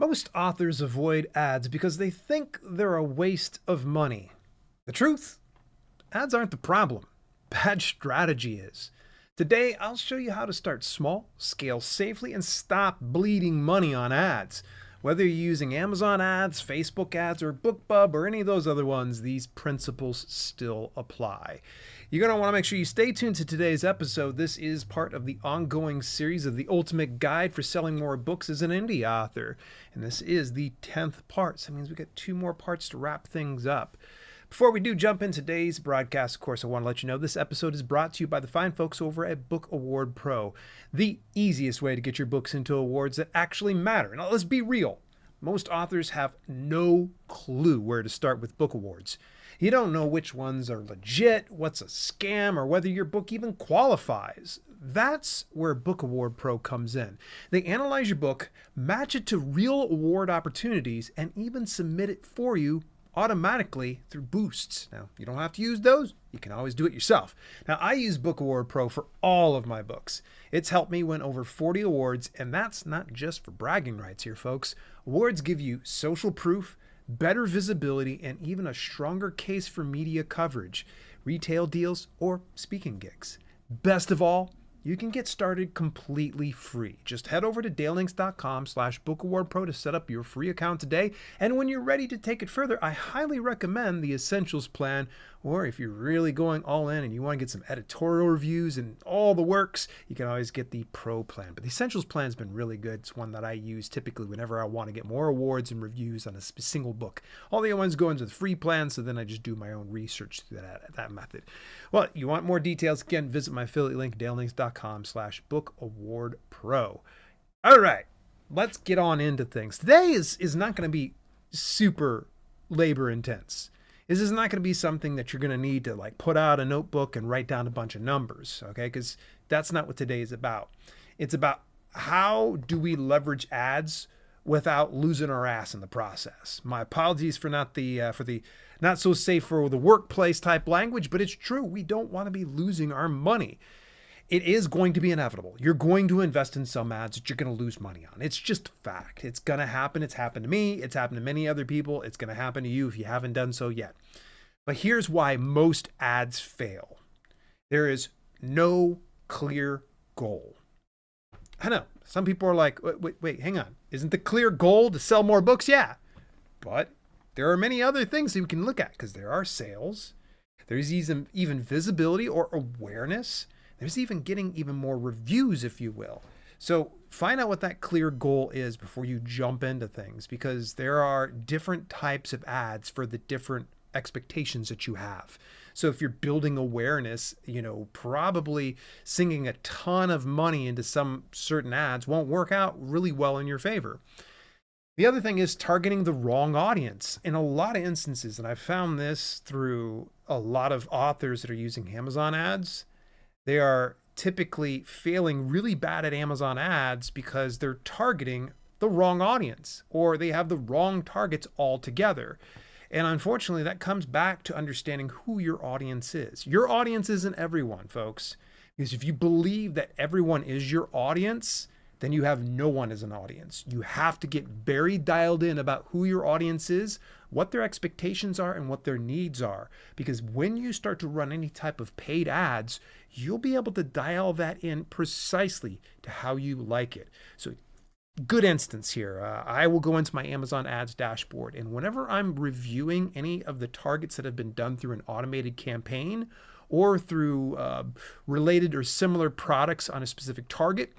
Most authors avoid ads because they think they're a waste of money. The truth? Ads aren't the problem. Bad strategy is. Today, I'll show you how to start small, scale safely, and stop bleeding money on ads. Whether you're using Amazon ads, Facebook ads, or BookBub, or any of those other ones, these principles still apply. You're going to want to make sure you stay tuned to today's episode. This is part of the ongoing series of the ultimate guide for selling more books as an indie author. And this is the 10th part. So that means we got 2 more parts to wrap things up. Before we do jump in today's broadcast, of course, I want to let you know this episode is brought to you by the fine folks over at Book Award Pro, the easiest way to get your books into awards that actually matter. Now, let's be real. Most authors have no clue where to start with book awards. You don't know which ones are legit, what's a scam, or whether your book even qualifies. That's where Book Award Pro comes in. They analyze your book, match it to real award opportunities, and even submit it for you automatically through boosts. Now, you don't have to use those. You can always do it yourself. Now, I use Book Award Pro for all of my books. It's helped me win over 40 awards, and that's not just for bragging rights here, folks. Awards give you social proof, better visibility, and even a stronger case for media coverage, retail deals, or speaking gigs. Best of all, you can get started completely free. Just head over to dalelinks.com/bookawardpro to set up your free account today. And when you're ready to take it further, I highly recommend the Essentials plan. Or if you're really going all in and you want to get some editorial reviews and all the works, you can always get the Pro plan. But the Essentials plan has been really good. It's one that I use typically whenever I want to get more awards and reviews on a single book. All the other ones go into the free plan, so then I just do my own research through that method. Well, you want more details? Again, visit my affiliate link, dalelinks.com/bookawardpro. All right, let's get on into things. Today is not going to be super labor intense. This is not going to be something that you're going to need to like put out a notebook and write down a bunch of numbers, okay? Because that's not what today is about. It's about how do we leverage ads without losing our ass in the process. My apologies for not the not so safe for the workplace type language, but it's true. We don't want to be losing our money. It is going to be inevitable. You're going to invest in some ads that you're going to lose money on. It's just a fact. It's going to happen. It's happened to me. It's happened to many other people. It's going to happen to you if you haven't done so yet. But here's why most ads fail. There is no clear goal. I know some people are like, wait, hang on. Isn't the clear goal to sell more books? Yeah, but there are many other things that we can look at because there are sales. There's even visibility or awareness. There's even getting even more reviews, if you will. So find out what that clear goal is before you jump into things, because there are different types of ads for the different expectations that you have. So if you're building awareness, probably sinking a ton of money into some certain ads won't work out really well in your favor. The other thing is targeting the wrong audience. In a lot of instances, and I've found this through a lot of authors that are using Amazon ads, they are typically failing really bad at Amazon ads because they're targeting the wrong audience, or they have the wrong targets altogether. And unfortunately, that comes back to understanding who your audience is. Your audience isn't everyone, folks. Because if you believe that everyone is your audience, then you have no one as an audience. You have to get very dialed in about who your audience is, what their expectations are, and what their needs are. Because when you start to run any type of paid ads, you'll be able to dial that in precisely to how you like it. So good instance here. I will go into my Amazon ads dashboard, and whenever I'm reviewing any of the targets that have been done through an automated campaign or through related or similar products on a specific target,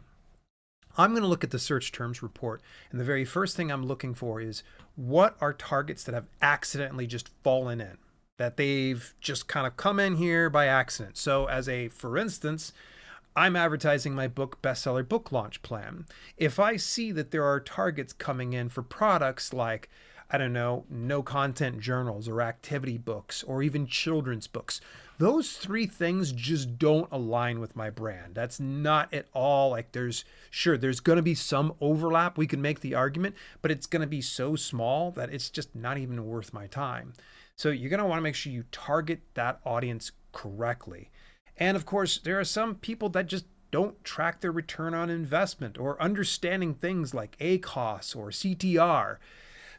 I'm going to look at the search terms report. And the very first thing I'm looking for is what are targets that have accidentally just fallen in, that they've just kind of come in here by accident. So for instance, I'm advertising my book bestseller book launch plan. If I see that there are targets coming in for products like, I don't know, no content journals or activity books or even children's books, those 3 things just don't align with my brand. That's not at all like there's going to be some overlap. We can make the argument, but it's going to be so small that it's just not even worth my time. So you're going to want to make sure you target that audience correctly. And of course, there are some people that just don't track their return on investment or understanding things like ACOS or CTR.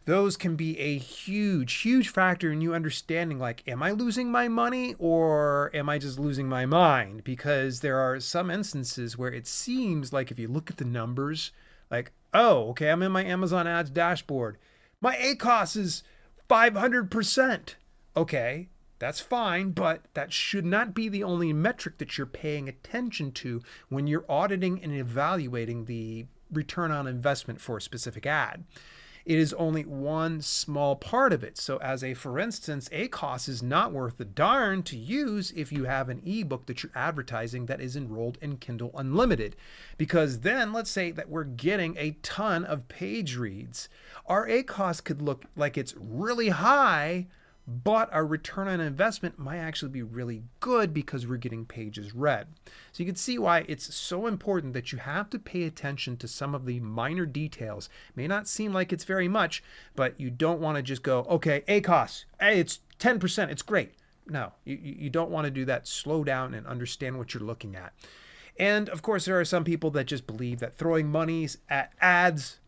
Those can be a huge factor in you understanding, like, am I losing my money or am I just losing my mind? Because there are some instances where it seems like if you look at the numbers, like, oh, okay, I'm in my Amazon ads dashboard. My ACOS is 500%. Okay, that's fine, but that should not be the only metric that you're paying attention to when you're auditing and evaluating the return on investment for a specific ad. It is only one small part of it. So as a, for instance, ACOS is not worth a darn to use if you have an ebook that you're advertising that is enrolled in Kindle Unlimited. Because then let's say that we're getting a ton of page reads. Our ACOS could look like it's really high, but our return on investment might actually be really good because we're getting pages read. So you can see why it's so important that you have to pay attention to some of the minor details. It may not seem like it's very much, but you don't want to just go, okay, ACOS, hey, it's 10%, it's great. No, you don't want to do that. Slow down and understand what you're looking at. And of course, there are some people that just believe that throwing money at ads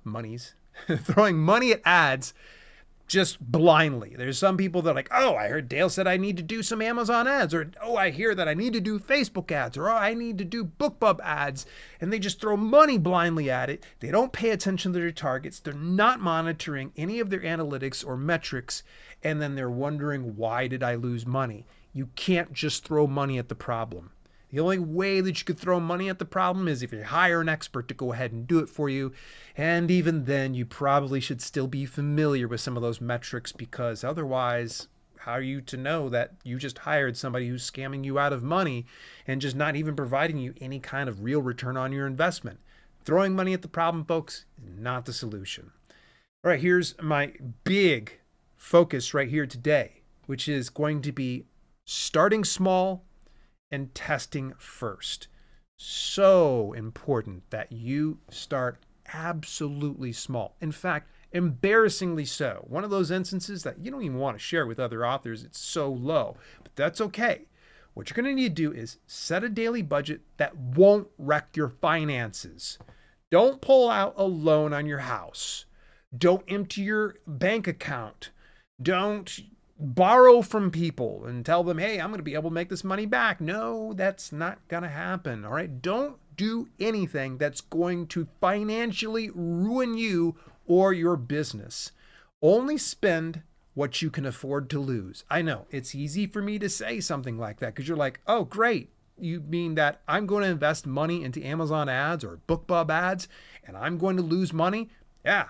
just blindly. There's some people that are like, oh, I heard Dale said I need to do some Amazon ads, or oh, I hear that I need to do Facebook ads, or oh, I need to do BookBub ads, and they just throw money blindly at it. They don't pay attention to their targets. They're not monitoring any of their analytics or metrics, and then they're wondering, why did I lose money? You can't just throw money at the problem. The only way that you could throw money at the problem is if you hire an expert to go ahead and do it for you. And even then, you probably should still be familiar with some of those metrics, because otherwise, how are you to know that you just hired somebody who's scamming you out of money and just not even providing you any kind of real return on your investment? Throwing money at the problem, folks, is not the solution. All right, here's my big focus right here today, which is going to be starting small and testing first. So important that you start absolutely small. In fact, embarrassingly so. One of those instances that you don't even want to share with other authors. It's so low, but that's okay. What you're going to need to do is set a daily budget that won't wreck your finances. Don't pull out a loan on your house. Don't empty your bank account. Don't borrow from people and tell them, hey, I'm going to be able to make this money back. No, that's not going to happen. All right. Don't do anything that's going to financially ruin you or your business. Only spend what you can afford to lose. I know it's easy for me to say something like that because you're like, oh, great. You mean that I'm going to invest money into Amazon ads or BookBub ads and I'm going to lose money? Yeah,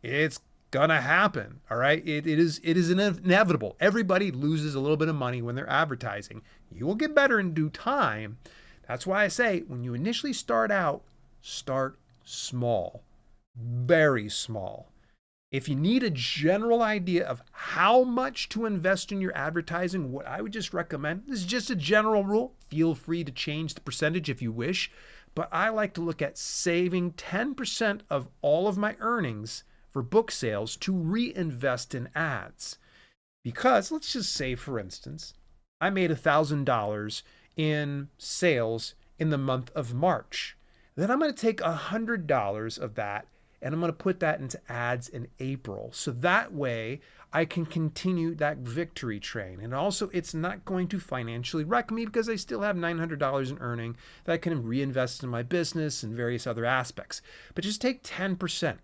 it's gonna happen. All right. It is inevitable. Everybody loses a little bit of money when they're advertising. You will get better in due time. That's why I say when you initially start out, start small, very small. If you need a general idea of how much to invest in your advertising, what I would just recommend, this is just a general rule. Feel free to change the percentage if you wish, but I like to look at saving 10% of all of my earnings for book sales to reinvest in ads. Because let's just say, for instance, I made $1,000 in sales in the month of March. Then I'm going to take $100 of that and I'm going to put that into ads in April. So that way I can continue that victory train. And also it's not going to financially wreck me because I still have $900 in earning that I can reinvest in my business and various other aspects. But just take 10%.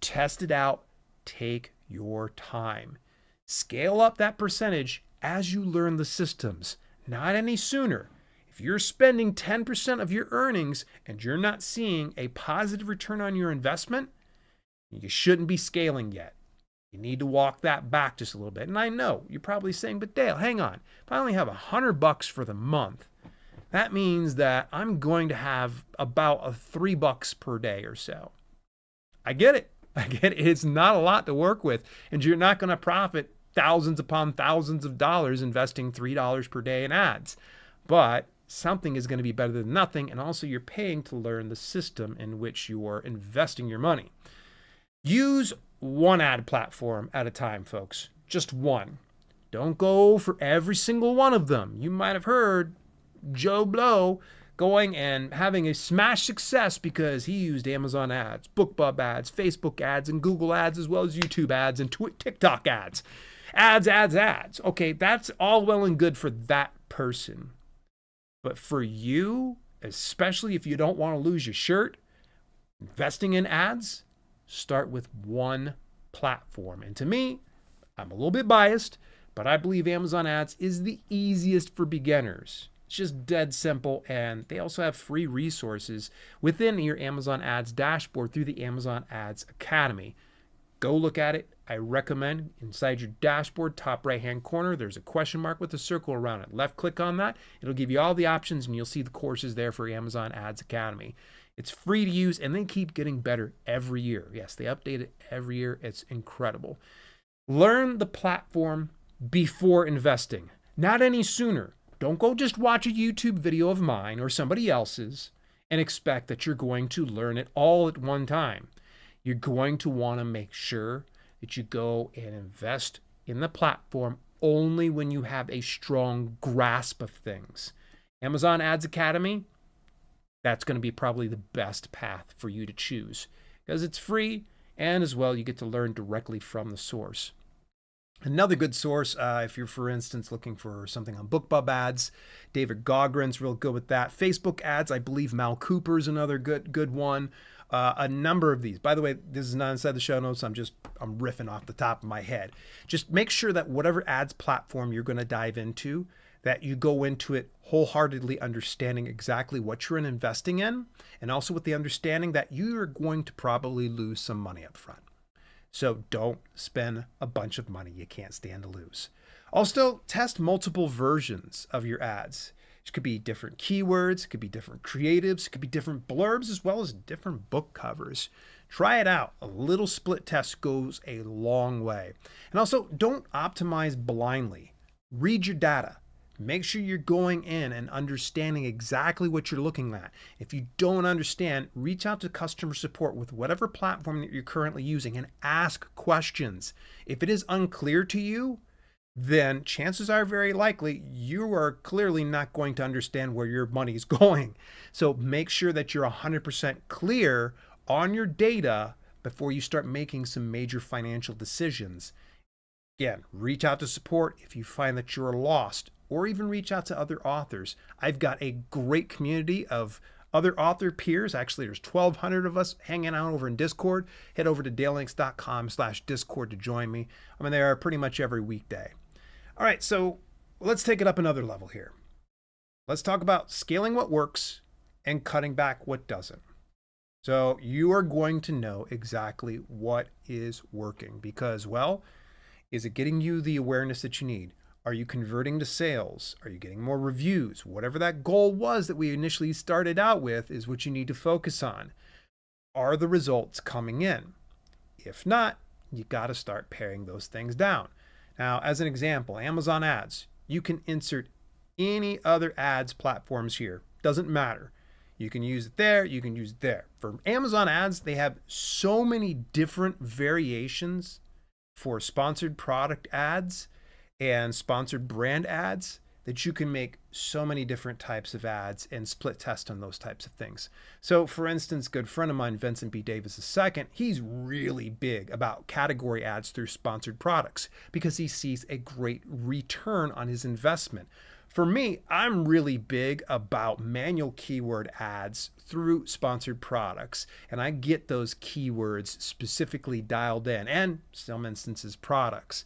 Test it out. Take your time. Scale up that percentage as you learn the systems, not any sooner. If you're spending 10% of your earnings and you're not seeing a positive return on your investment, you shouldn't be scaling yet. You need to walk that back just a little bit. And I know you're probably saying, but Dale, hang on. If I only have $100 for the month, that means that I'm going to have about $3 per day or so. I get it. It's not a lot to work with, and you're not going to profit thousands upon thousands of dollars investing $3 per day in ads. But something is going to be better than nothing, and also you're paying to learn the system in which you are investing your money. Use one ad platform at a time, folks. Just one. Don't go for every single one of them. You might have heard Joe Blow going and having a smash success because he used Amazon ads, BookBub ads, Facebook ads, and Google ads, as well as YouTube ads and TikTok ads. Ads. Okay, that's all well and good for that person. But for you, especially if you don't want to lose your shirt, investing in ads, start with one platform. And to me, I'm a little bit biased, but I believe Amazon ads is the easiest for beginners. It's just dead simple, and they also have free resources within your Amazon ads dashboard through the Amazon Ads Academy. Go look at it. I recommend inside your dashboard, top right-hand corner, there's a question mark with a circle around it. Left click on that. It'll give you all the options, and you'll see the courses there for Amazon Ads Academy. It's free to use, and they keep getting better every year. Yes, they update it every year. It's incredible. Learn the platform before investing, not any sooner. Don't go just watch a YouTube video of mine or somebody else's and expect that you're going to learn it all at one time. You're going to want to make sure that you go and invest in the platform only when you have a strong grasp of things. Amazon Ads Academy, that's going to be probably the best path for you to choose because it's free, and as well, you get to learn directly from the source. Another good source, if you're, for instance, looking for something on BookBub ads, David Gaughran's real good with that. Facebook ads, I believe Mal Cooper's another good one. A number of these. By the way, this is not inside the show notes. I'm riffing off the top of my head. Just make sure that whatever ads platform you're going to dive into, that you go into it wholeheartedly understanding exactly what you're investing in, and also with the understanding that you're going to probably lose some money up front. So don't spend a bunch of money you can't stand to lose. Also, test multiple versions of your ads. It could be different keywords, it could be different creatives, it could be different blurbs, as well as different book covers. Try it out. A little split test goes a long way. And also, don't optimize blindly. Read your data. Make sure you're going in and understanding exactly what you're looking at. If you don't understand, reach out to customer support with whatever platform that you're currently using and ask questions. If it is unclear to you, then chances are very likely you are clearly not going to understand where your money is going. So make sure that you're 100% clear on your data before you start making some major financial decisions. Again, reach out to support if you find that you're lost, or even reach out to other authors. I've got a great community of other author peers. Actually, there's 1,200 of us hanging out over in Discord. Head over to dalelinks.com/Discord to join me. I'm there pretty much every weekday. All right, so let's take it up another level here. Let's talk about scaling what works and cutting back what doesn't. So you are going to know exactly what is working because, well, is it getting you the awareness that you need? Are you converting to sales? Are you getting more reviews? Whatever that goal was that we initially started out with is what you need to focus on. Are the results coming in? If not, you got to start paring those things down. Now, as an example, Amazon ads, you can insert any other ads platforms here. Doesn't matter. You can use it there, you can use it there. For Amazon ads, they have so many different variations for sponsored product ads and sponsored brand ads that you can make so many different types of ads and split test on those types of things. So for instance, a good friend of mine, Vincent B. Davis II, he's really big about category ads through sponsored products because he sees a great return on his investment. For me, I'm really big about manual keyword ads through sponsored products, and I get those keywords specifically dialed in, and some instances products.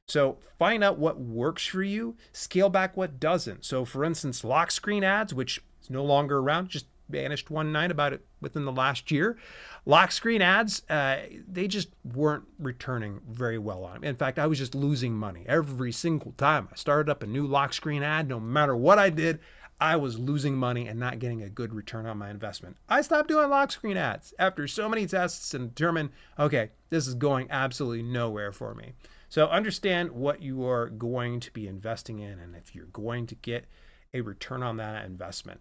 So find out what works for you, scale back what doesn't. So for instance, lock screen ads, which is no longer around, just vanished one night about it within the last year. Lock screen ads, they just weren't returning very well on them. In fact, I was just losing money every single time I started up a new lock screen ad. No matter what I did, I was losing money and not getting a good return on my investment. I stopped doing lock screen ads after so many tests and determined, okay, this is going absolutely nowhere for me. So understand what you are going to be investing in and if you're going to get a return on that investment.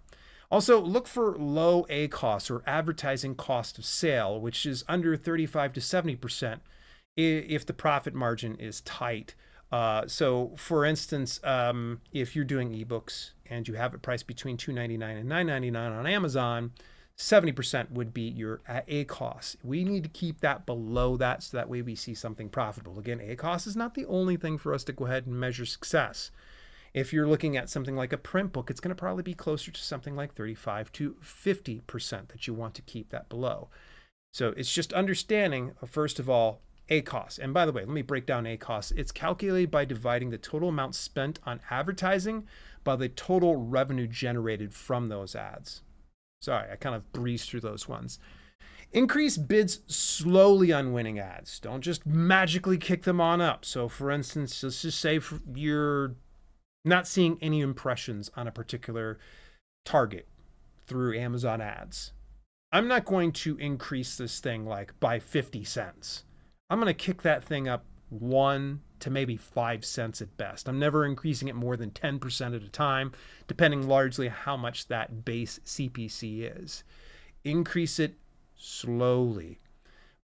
Also, look for low ACoS or advertising cost of sale, which is under 35 to 70% if the profit margin is tight. So for instance, if you're doing ebooks, and you have it priced between $2.99 and $9.99 on Amazon, 70% would be your ACoS. We need to keep that below that so that way we see something profitable. Again, ACoS is not the only thing for us to go ahead and measure success. If you're looking at something like a print book, it's going to probably be closer to something like 35 to 50% that you want to keep that below. So it's just understanding, first of all, ACoS. And by the way, let me break down ACoS. It's calculated by dividing the total amount spent on advertising by the total revenue generated from those ads. Sorry, I kind of breezed through those ones. Increase bids slowly on winning ads. Don't just magically kick them on up. So for instance, let's just say you're not seeing any impressions on a particular target through Amazon ads. I'm not going to increase this thing like by 50 cents. I'm going to kick that thing up 1 to maybe 5 cents at best. I'm never increasing it more than 10% at a time, depending largely how much that base CPC is. Increase it slowly.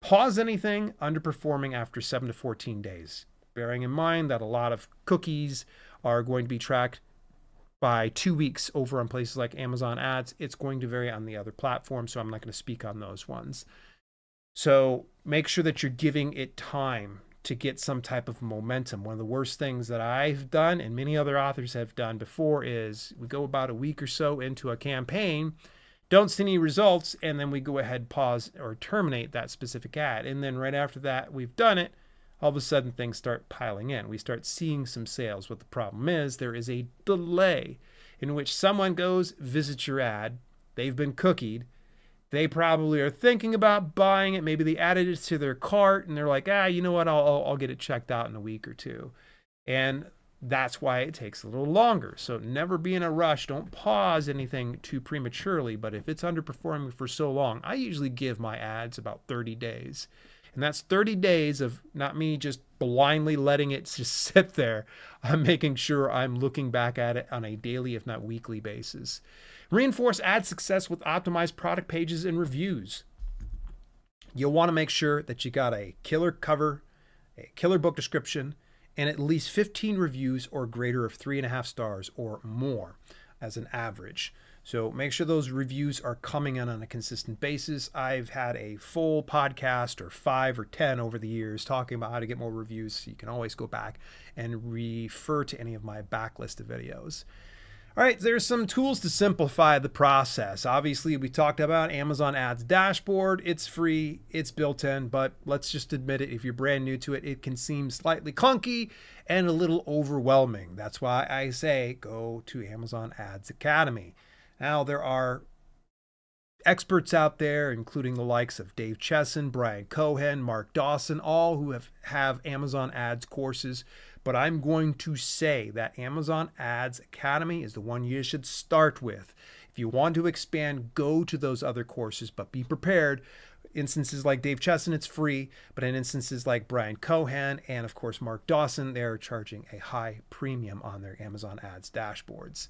Pause anything underperforming after 7 to 14 days, bearing in mind that a lot of cookies are going to be tracked by 2 weeks over on places like Amazon ads. It's going to vary on the other platforms, so I'm not going to speak on those ones. So make sure that you're giving it time to get some type of momentum. One of the worst things that I've done and many other authors have done before is we go about a week or so into a campaign, don't see any results, and then we go ahead, pause, or terminate that specific ad. And then right after that, we've done it, all of a sudden things start piling in. We start seeing some sales. What the problem is, there is a delay in which someone goes, visits your ad, they've been cookied, they probably are thinking about buying it. Maybe they added it to their cart and they're like, you know what, I'll get it checked out in a week or two. And that's why it takes a little longer. So never be in a rush. Don't pause anything too prematurely. But if it's underperforming for so long, I usually give my ads about 30 days. And that's 30 days of not me just blindly letting it just sit there. I'm making sure I'm looking back at it on a daily, if not weekly basis. Reinforce ad success with optimized product pages and reviews. You'll want to make sure that you got a killer cover, a killer book description, and at least 15 reviews or greater of 3.5 stars or more as an average. So make sure those reviews are coming in on a consistent basis. I've had a full podcast or 5 or 10 over the years talking about how to get more reviews. So you can always go back and refer to any of my backlist of videos. All right, there's some tools to simplify the process. Obviously, we talked about Amazon Ads Dashboard. It's free, it's built in, but let's just admit it, if you're brand new to it, it can seem slightly clunky and a little overwhelming. That's why I say go to Amazon Ads Academy. Now, there are experts out there, including the likes of Dave Chesson, Brian Cohen, Mark Dawson, all who have Amazon Ads courses. But I'm going to say that Amazon Ads Academy is the one you should start with. If you want to expand, go to those other courses, but be prepared. Instances like Dave Chesson, it's free, but in instances like Brian Cohen and of course Mark Dawson, they're charging a high premium on their Amazon Ads dashboards.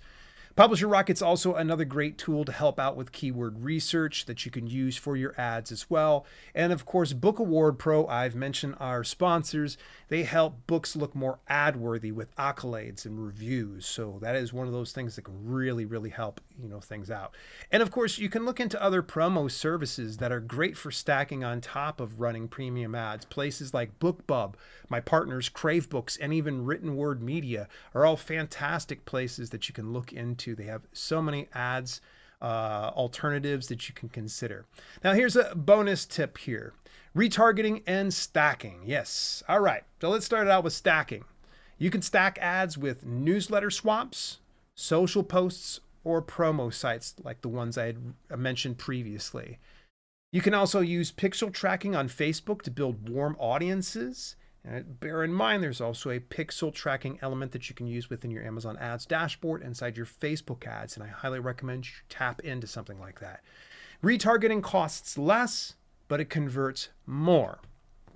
Publisher Rocket's also another great tool to help out with keyword research that you can use for your ads as well. And of course, Book Award Pro, I've mentioned our sponsors. They help books look more ad-worthy with accolades and reviews. So that is one of those things that can really, really help, things out. And of course, you can look into other promo services that are great for stacking on top of running premium ads. Places like BookBub, my partners Crave Books, and even Written Word Media are all fantastic places that you can look into. They have so many ads alternatives that you can consider. Now here's a bonus tip here. Retargeting and stacking. Yes. All right. So let's start out with stacking. You can stack ads with newsletter swaps, social posts, or promo sites like the ones I had mentioned previously. You can also use pixel tracking on Facebook to build warm audiences. And bear in mind, there's also a pixel tracking element that you can use within your Amazon Ads dashboard inside your Facebook ads, and I highly recommend you tap into something like that. Retargeting costs less, but it converts more,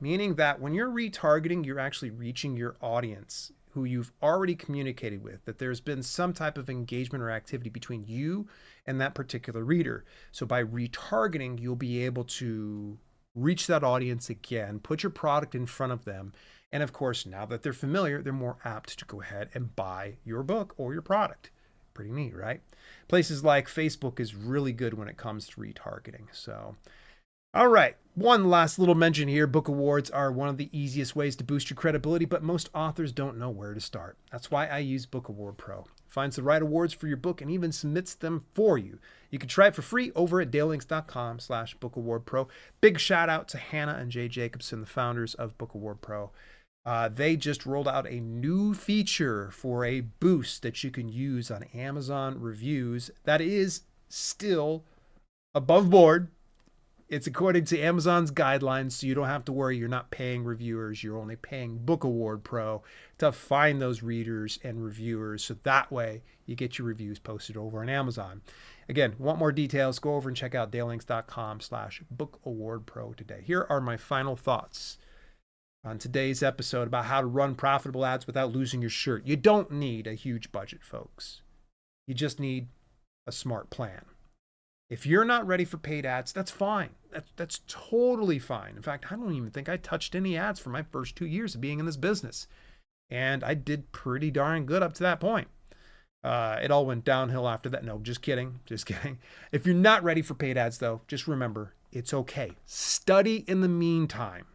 meaning that when you're retargeting, you're actually reaching your audience who you've already communicated with, that there's been some type of engagement or activity between you and that particular reader. So by retargeting, you'll be able to reach that audience again, put your product in front of them. And of course, now that they're familiar, they're more apt to go ahead and buy your book or your product. Pretty neat, right? Places like Facebook is really good when it comes to retargeting. So, all right, one last little mention here. Book awards are one of the easiest ways to boost your credibility, but most authors don't know where to start. That's why I use Book Award Pro. It finds the right awards for your book and even submits them for you. You can try it for free over at dalelinks.com/bookawardpro. Big shout out to Hannah and Jay Jacobson, the founders of Book Award Pro. They just rolled out a new feature for a boost that you can use on Amazon reviews that is still above board. It's according to Amazon's guidelines, so you don't have to worry. You're not paying reviewers. You're only paying Book Award Pro to find those readers and reviewers. So that way you get your reviews posted over on Amazon. Again, want more details, go over and check out dalelinks.com/bookawardpro today. Here are my final thoughts on today's episode about how to run profitable ads without losing your shirt. You don't need a huge budget, folks. You just need a smart plan. If you're not ready for paid ads, that's fine. That's totally fine. In fact, I don't even think I touched any ads for my first 2 years of being in this business. And I did pretty darn good up to that point. It all went downhill after that. No, just kidding. Just kidding. If you're not ready for paid ads, though, just remember, it's okay. Study in the meantime,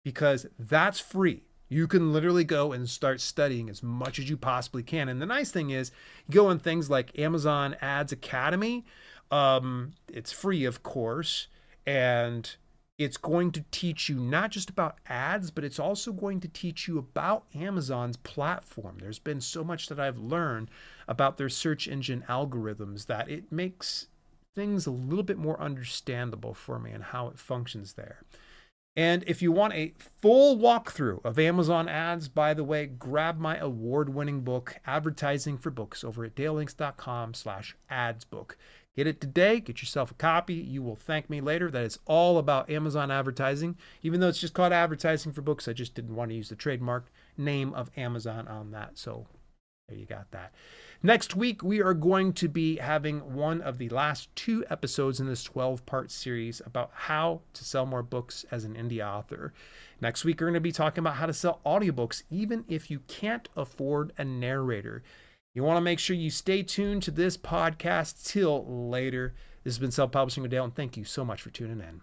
because that's free. You can literally go and start studying as much as you possibly can. And the nice thing is, you go on things like Amazon Ads Academy. It's free, of course, and it's going to teach you not just about ads, but it's also going to teach you about Amazon's platform. There's been so much that I've learned about their search engine algorithms that it makes things a little bit more understandable for me and how it functions there. And if you want a full walkthrough of Amazon ads, by the way, grab my award-winning book, Advertising for Books, over at dalelinks.com/adsbook. Get it today. Get yourself a copy. You will thank me later. That is all about Amazon advertising. Even though it's just called Advertising for Books, I just didn't want to use the trademark name of Amazon on that. So there you got that. Next week, we are going to be having one of the last 2 episodes in this 12-part series about how to sell more books as an indie author. Next week, we're going to be talking about how to sell audiobooks even if you can't afford a narrator. You want to make sure you stay tuned to this podcast till later. This has been Self-Publishing with Dale, and thank you so much for tuning in.